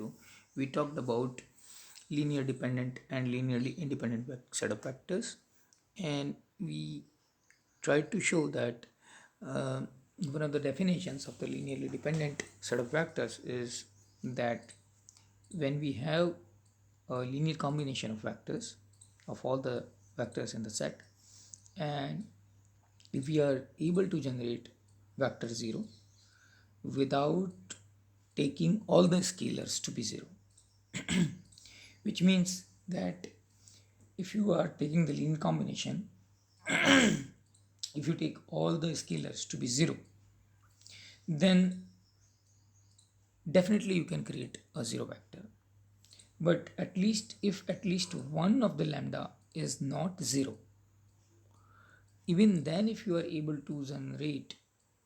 video, we talked about linear dependent and linearly independent set of vectors, and we tried to show that uh, one of the definitions of the linearly dependent set of vectors is that when we have a linear combination of vectors of all the vectors in the set, and if we are able to generate vector 0 without taking all the scalars to be 0, which means that if you are taking the linear combination, if you take all the scalars to be 0, then definitely you can create a 0 vector. But at least if at least one of the lambda is not 0, even then if you are able to generate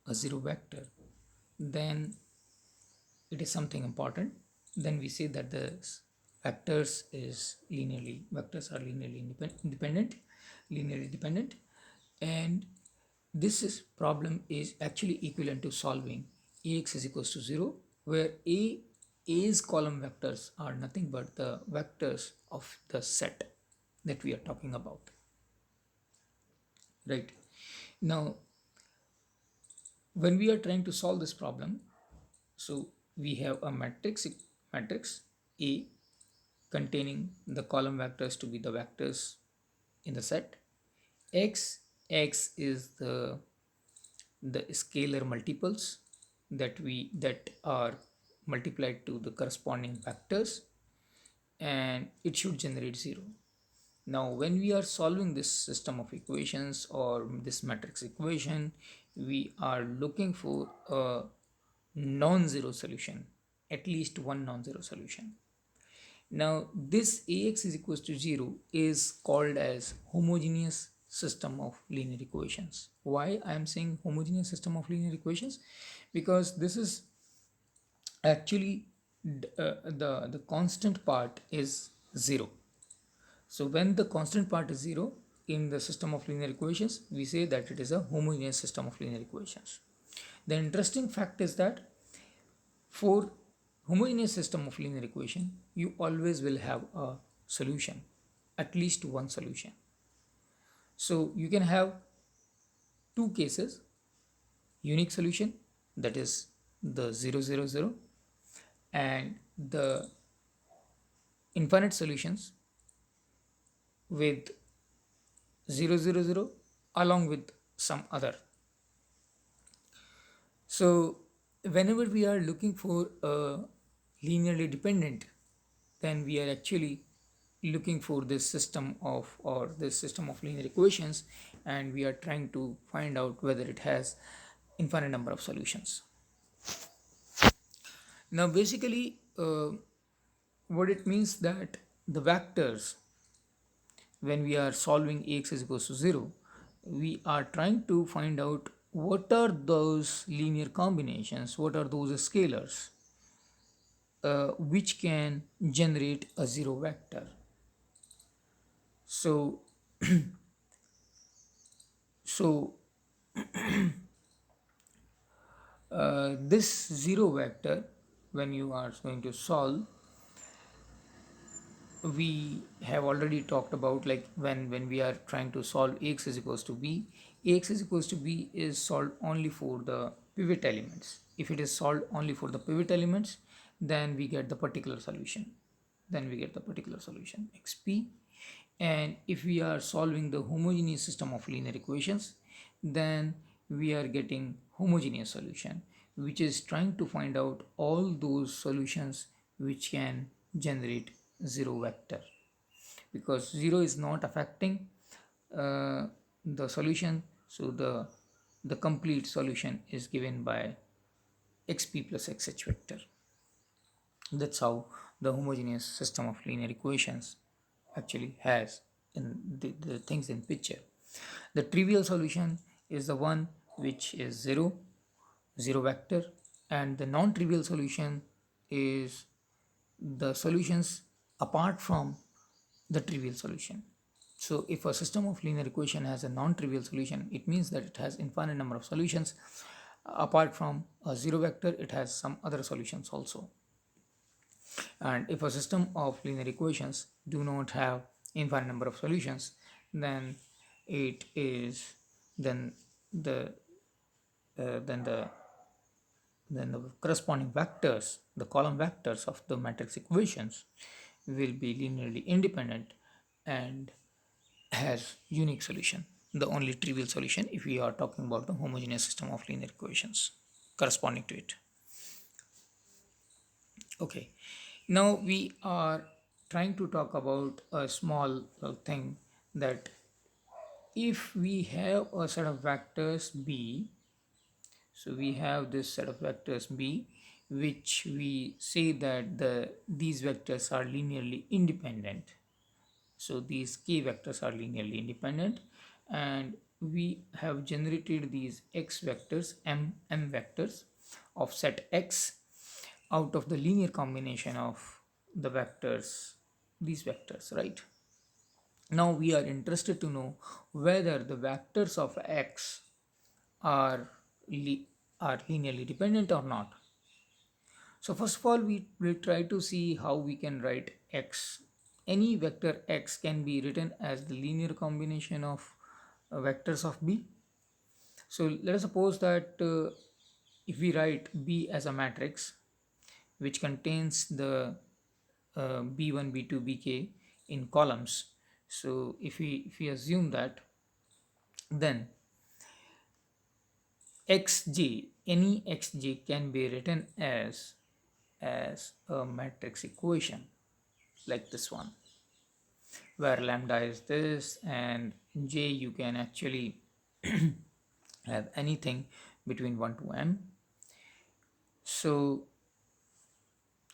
a 0 vector, then it is something important. Then we say that the vectors are linearly independent, linearly dependent, and this problem is actually equivalent to solving Ax is equals to 0, where A's column vectors are nothing but the vectors of the set that we are talking about. Right. Now, when we are trying to solve this problem, so we have a matrix A containing the column vectors to be the vectors in the set. X is the scalar multiples that are multiplied to the corresponding vectors, and it should generate 0. Now when we are solving this system of equations or this matrix equation, we are looking for a non-zero solution, at least one non-zero solution. Now this Ax is equals to 0 is called as homogeneous system of linear equations. Why I am saying homogeneous system of linear equations? Because this is actually the constant part is 0. So when the constant part is 0 in the system of linear equations, we say that it is a homogeneous system of linear equations. The interesting fact is that for homogeneous system of linear equation, you always will have a solution, at least one solution. So you can have two cases: unique solution, that is the 0 0 0, and the infinite solutions with 0 0 0 along with some other. So whenever we are looking for a linearly dependent, then we are actually looking for this system of or this system of linear equations, and we are trying to find out whether it has infinite number of solutions. Now basically what it means that the vectors, when we are solving Ax is equals to 0, we are trying to find out what are those linear combinations, what are those scalars which can generate a 0 vector. So so this 0 vector, when you are going to solve, we have already talked about, like when we are trying to solve Ax is equals to b, Ax is equals to b is solved only for the pivot elements. If it is solved only for the pivot elements, then we get the particular solution, xp. And if we are solving the homogeneous system of linear equations, then we are getting homogeneous solution, which is trying to find out all those solutions which can generate 0 vector, because 0 is not affecting the solution. So the complete solution is given by xp plus xh vector. That's how the homogeneous system of linear equations actually has in the things in picture. The trivial solution is the one which is 0 vector, and the non-trivial solution is the solutions apart from the trivial solution. So if a system of linear equation has a non-trivial solution, it means that it has infinite number of solutions. Apart from a 0 vector, it has some other solutions also. And if a system of linear equations do not have infinite number of solutions, then it is then the then the corresponding vectors, the column vectors of the matrix equations, will be linearly independent and has unique solution, the only trivial solution if we are talking about the homogeneous system of linear equations corresponding to it. Okay, now we are trying to talk about a small thing, that if we have a set of vectors b, so we have this set of vectors b, which we say that these vectors are linearly independent. So these k vectors are linearly independent, and we have generated these x vectors, m vectors of set x out of the linear combination of the vectors, these vectors, right? Now we are interested to know whether the vectors of x are are linearly dependent or not. So first of all, we will try to see how we can write x. Any vector x can be written as the linear combination of vectors of b. So let us suppose that if we write b as a matrix which contains the b1, b2, bk in columns. So if we assume that, then xj, any xj can be written as a matrix equation like this one, where lambda is this and j you can actually have anything between 1 to m. So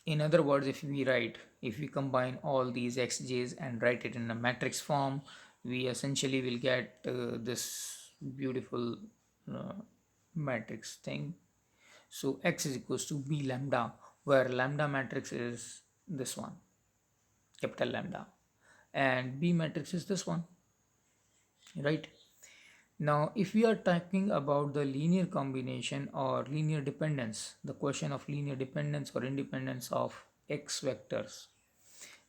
in other words, if we combine all these xj's and write it in a matrix form, we essentially will get this beautiful uh, matrix thing. So x is equals to b lambda, where lambda matrix is this one, capital lambda, and b matrix is this one, right? Now if we are talking about the linear combination or linear dependence, the question of linear dependence or independence of x vectors,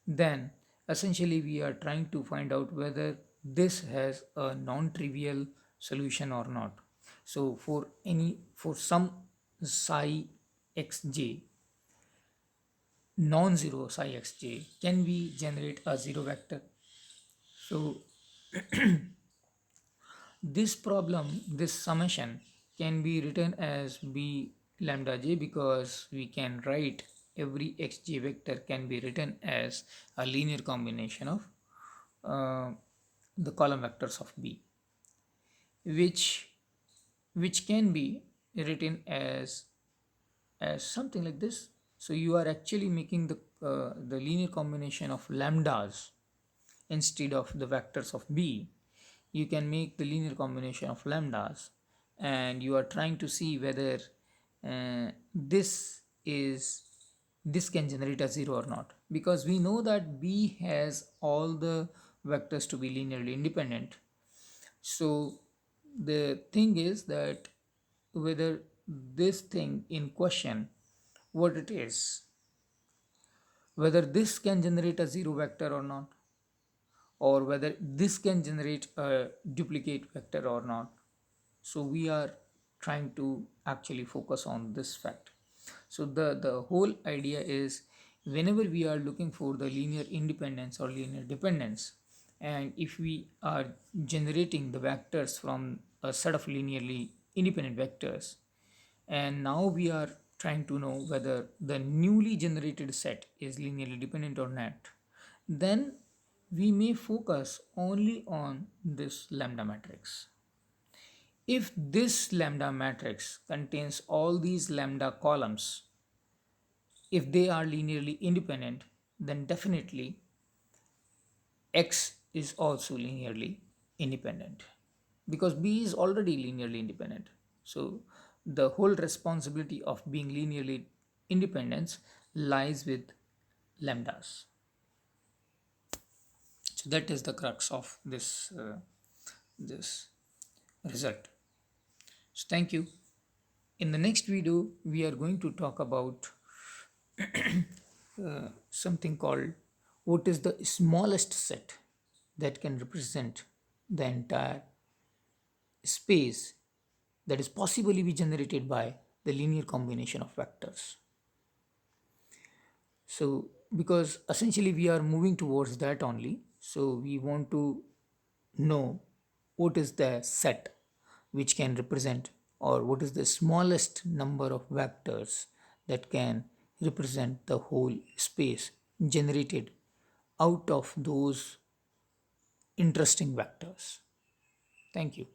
then essentially we are trying to find out whether this has a non-trivial solution or not. So for some psi xj, non-zero psi xj, can we generate a zero vector? So this problem, this summation, can be written as b lambda j, because we can write every xj vector can be written as a linear combination of uh, the column vectors of b, which can be written as something like this. So you are actually making the linear combination of lambdas instead of the vectors of b. You can make the linear combination of lambdas, and you are trying to see whether uh, this is this can generate a zero or not, because we know that b has all the vectors to be linearly independent. So the thing is that whether this thing in question, what it is, whether this can generate a zero vector or not, or whether this can generate a duplicate vector or not. So we are trying to actually focus on this fact. So the whole idea is, whenever we are looking for the linear independence or linear dependence, and if we are generating the vectors from a set of linearly independent vectors, and now we are trying to know whether the newly generated set is linearly dependent or not, then we may focus only on this lambda matrix. If this lambda matrix contains all these lambda columns, if they are linearly independent, then definitely x is also linearly independent, because b is already linearly independent. So the whole responsibility of being linearly independent lies with lambdas. So that is the crux of this result. So thank you. In the next video, we are going to talk about something called what is the smallest set that can represent the entire space that is possibly be generated by the linear combination of vectors. So because essentially we are moving towards that only, so we want to know what is the set which can represent, or what is the smallest number of vectors that can represent the whole space generated out of those interesting vectors. Thank you.